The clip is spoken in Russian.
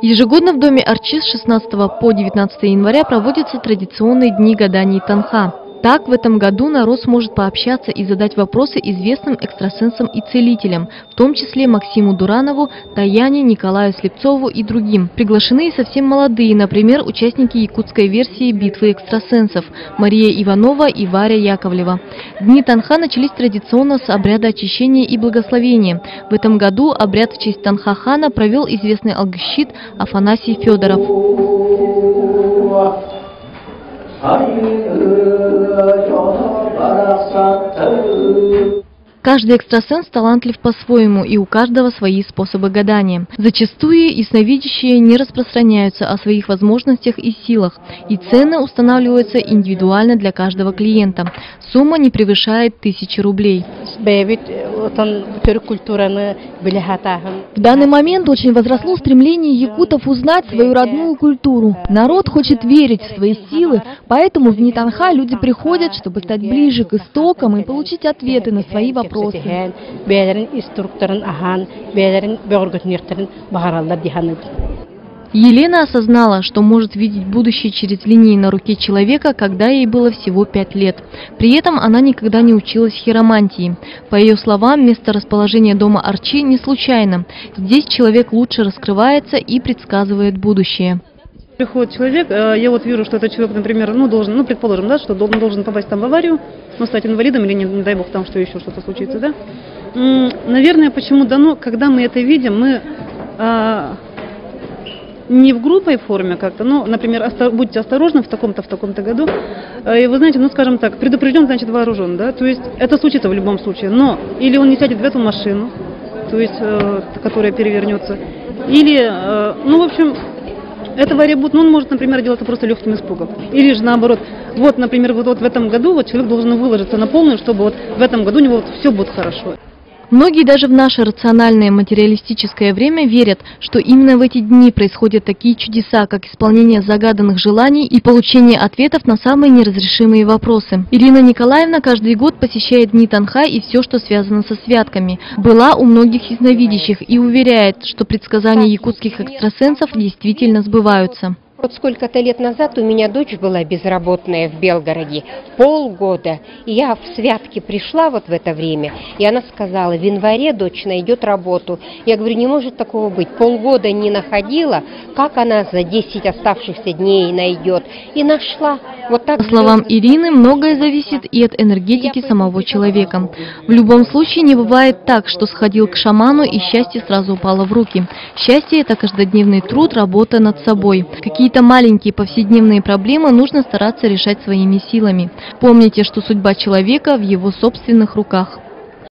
Ежегодно в доме Арчи с 16 по 19 января проводятся традиционные дни гаданий Танха. Так, в этом году народ сможет пообщаться и задать вопросы известным экстрасенсам и целителям, в том числе Максиму Дуранову, Таяне, Николаю Слепцову и другим. Приглашены и совсем молодые, например, участники якутской версии «Битвы экстрасенсов» Мария Иванова и Варя Яковлева. Дни Танха начались традиционно с обряда очищения и благословения. В этом году обряд в честь Танха-хана провел известный алгыщит Афанасий Федоров. Каждый экстрасенс талантлив по-своему, и у каждого свои способы гадания. Зачастую ясновидящие не распространяются о своих возможностях и силах, и цены устанавливаются индивидуально для каждого клиента. Сумма не превышает 1000 рублей. В данный момент очень возросло стремление якутов узнать свою родную культуру. Народ хочет верить в свои силы, поэтому в дни Танха люди приходят, чтобы стать ближе к истокам и получить ответы на свои вопросы. Елена осознала, что может видеть будущее через линии на руке человека, когда ей было всего 5 лет. При этом она никогда не училась хиромантии. По ее словам, место расположения дома Арчи не случайно. Здесь человек лучше раскрывается и предсказывает будущее. Приходит человек, я вот вижу, что этот человек, например, должен, предположим, да, что он должен попасть там в аварию, стать инвалидом или, не дай бог, там что еще что-то случится, да. Наверное, почему дано, когда мы это видим, мы не в групповой форме как-то, например, будьте осторожны в таком-то году, и вы знаете, скажем так, предупрежден, значит вооружен, да, то есть это случится в любом случае, но или он не сядет в эту машину, то есть, которая перевернется, или, в общем, это авария будет, он может, например, делать это просто легким испугом. Или же наоборот, вот, например, вот в этом году человек должен выложиться на полную, чтобы вот в этом году у него все будет хорошо. Многие даже в наше рациональное материалистическое время верят, что именно в эти дни происходят такие чудеса, как исполнение загаданных желаний и получение ответов на самые неразрешимые вопросы. Ирина Николаевна каждый год посещает дни Танха и все, что связано со святками. Была у многих ясновидящих и уверяет, что предсказания якутских экстрасенсов действительно сбываются. Вот сколько-то лет назад у меня дочь была безработная в Белгороде, полгода. И я в святки пришла вот в это время, и она сказала, в январе дочь найдет работу. Я говорю, не может такого быть. Полгода не находила, как она за 10 оставшихся дней найдет. И нашла. Вот так. По словам Ирины, многое зависит и от энергетики самого человека. В любом случае не бывает так, что сходил к шаману и счастье сразу упало в руки. Счастье – это каждодневный труд, работа над собой. Какие-то маленькие повседневные проблемы нужно стараться решать своими силами. Помните, что судьба человека в его собственных руках.